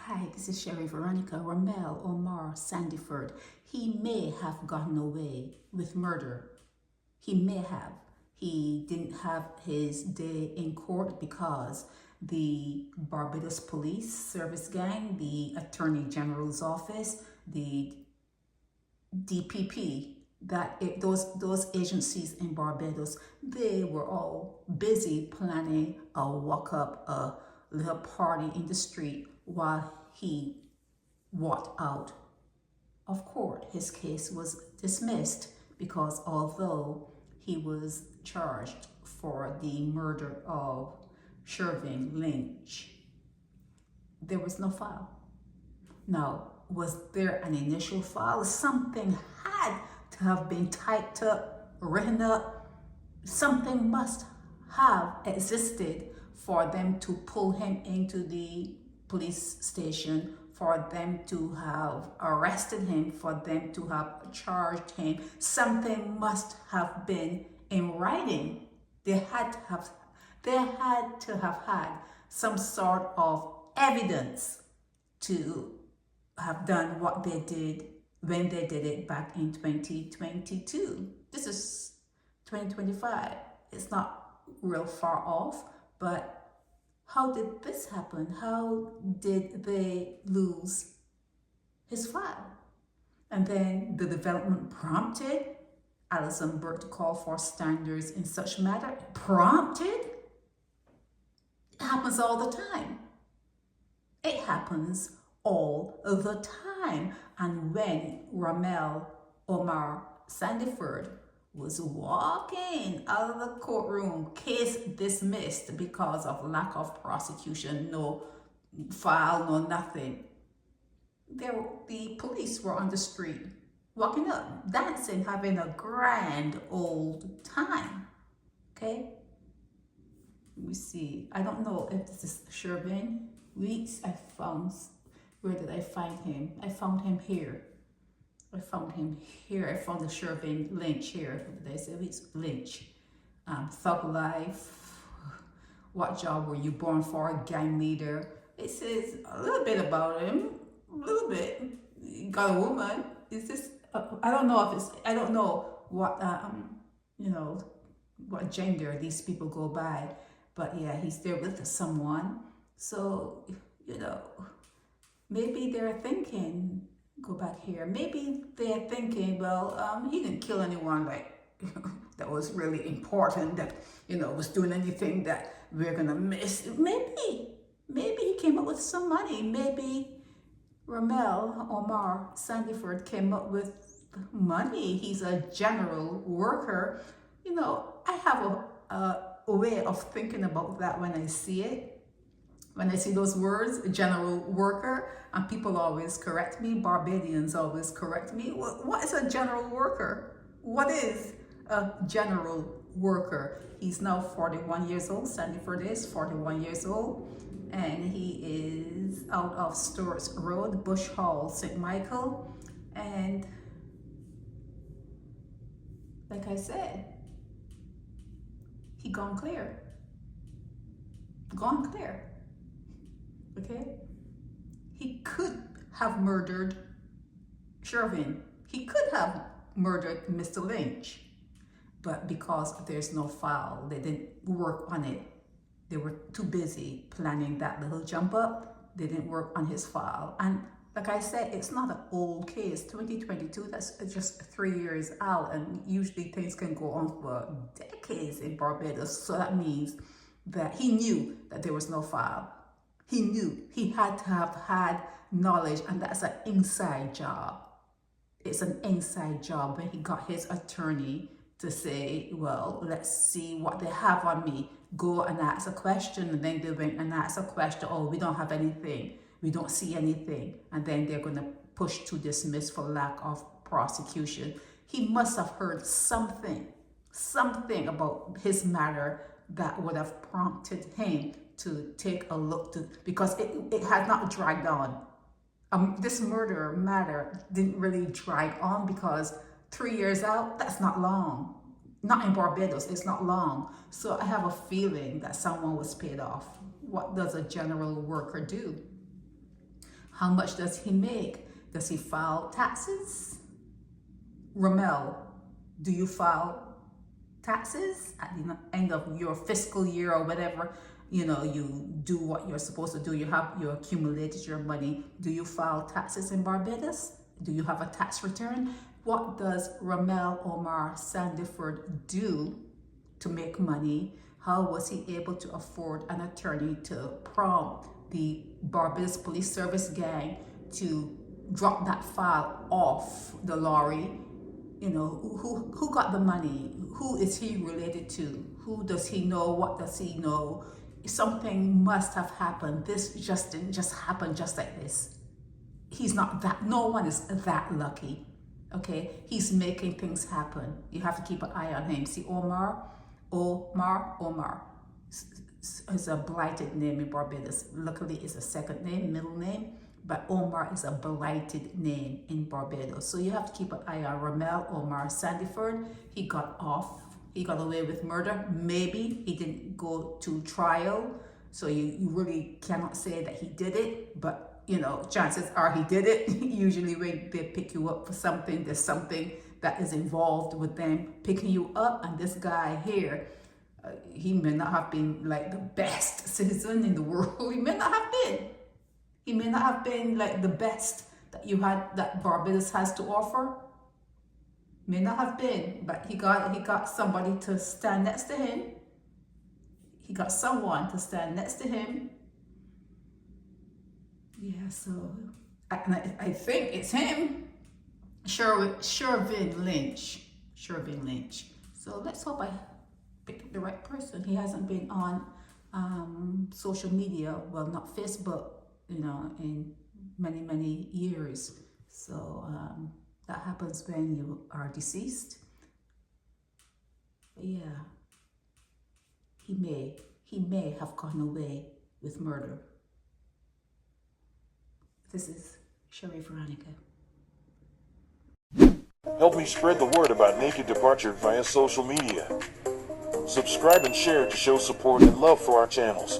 Hi, this is Sherry Veronica Rommel Omar Sandiford. He may have gotten away with murder. He may have. He didn't have his day in court because the Barbados Police Service Gang, the Attorney General's Office, the DPP, those agencies in Barbados, they were all busy planning a walk up, a little party in the street while he walked out of court. His case was dismissed because although he was charged for the murder of Shervin Lynch, there was no file. Now, was there an initial file? Something had to have been typed up, written up. Something must have existed for them to pull him into the police station, for them to have arrested him, for them to have charged him. Something must have been in writing. They had to have had some sort of evidence to have done what they did when they did it back in 2022. This is 2025. It's not real far off, but how did this happen? How did they lose his file? And then the development prompted Alison Burke to call for standards in such matter. Prompted? It happens all the time. It happens all the time. And when Rommel Omar Sandiford was walking out of the courtroom, case dismissed because of lack of prosecution, no file, no nothing, the police were on the street, walking up, dancing, having a grand old time. Okay? Let me see. I don't know if this is Shervin Weeks. Where did I find him? I found him here. I found the Shervin Lynch here. What did I say? It's Lynch. Thug life. What job were you born for? Gang leader. It says a little bit about him. A little bit. He got a woman. Is this? I don't know if it's. I don't know what what gender these people go by. But yeah, he's there with someone. So maybe they're thinking, go back here, maybe they're thinking, well, he didn't kill anyone like that was really important, that was doing anything that we're gonna miss. Maybe he came up with some money. Maybe Rommel Omar Sandiford came up with money. He's a general worker. I have a way of thinking about that when I see it. When I see those words, general worker, and people always correct me, Barbadians always correct me. What is a general worker? What is a general worker? He's now 41 years old. Sandiford is 41 years old. And he is out of Stewart's Road, Bush Hall, St. Michael. And like I said, he gone clear. Gone clear. Okay? He could have murdered Shervin. He could have murdered Mr. Lynch. But because there's no file, they didn't work on it. They were too busy planning that little jump up. They didn't work on his file. And like I said, it's not an old case. 2022, that's just 3 years out. And usually things can go on for decades in Barbados. So that means that he knew that there was no file. He knew. He had to have had knowledge, and that's an inside job. It's an inside job when he got his attorney to say, well, let's see what they have on me. Go and ask a question, and then they went and asked a question. Oh, we don't have anything. We don't see anything. And then they're going to push to dismiss for lack of prosecution. He must have heard something about his matter that would have prompted him to take a look, because it had not dragged on. This murder matter didn't really drag on, because 3 years out, that's not long. Not in Barbados, it's not long. So I have a feeling that someone was paid off. What does a general worker do? How much does he make? Does he file taxes? Rommel, do you file taxes at the end of your fiscal year or whatever? You know, you do what you're supposed to do. You accumulated your money. Do you file taxes in Barbados? Do you have a tax return? What does Rommel Omar Sandiford do to make money? How was he able to afford an attorney to prompt the Barbados Police Service gang to drop that file off the lorry? You know, who got the money? Who is he related to? Who does he know? What does he know? Something must have happened. This just didn't just happen just like this. He's not that, no one is that lucky. Okay, he's making things happen. You have to keep an eye on him. See, Omar is a blighted name in Barbados. Luckily, it's a second name, middle name, but Omar is a blighted name in Barbados. So you have to keep an eye on Rommel Omar Sandiford. He got off. He got away with murder. Maybe he didn't go to trial. So you really cannot say that he did it, but you know, chances are he did it. Usually when they pick you up for something, there's something that is involved with them picking you up. And this guy here, he may not have been like the best citizen in the world. He may not have been. He may not have been like the best that Barbados has to offer. May not have been, but he got somebody to stand next to him. He got someone to stand next to him. Yeah, so I think it's him, Shervin Lynch. Shervin Lynch. So let's hope I picked the right person. He hasn't been on social media, well, not Facebook, you know, in many years. So that happens when you are deceased. But yeah, he may have gone away with murder. This is Sherry Veronica. Help me spread the word about Naked Departure via social media. Subscribe and share to show support and love for our channels.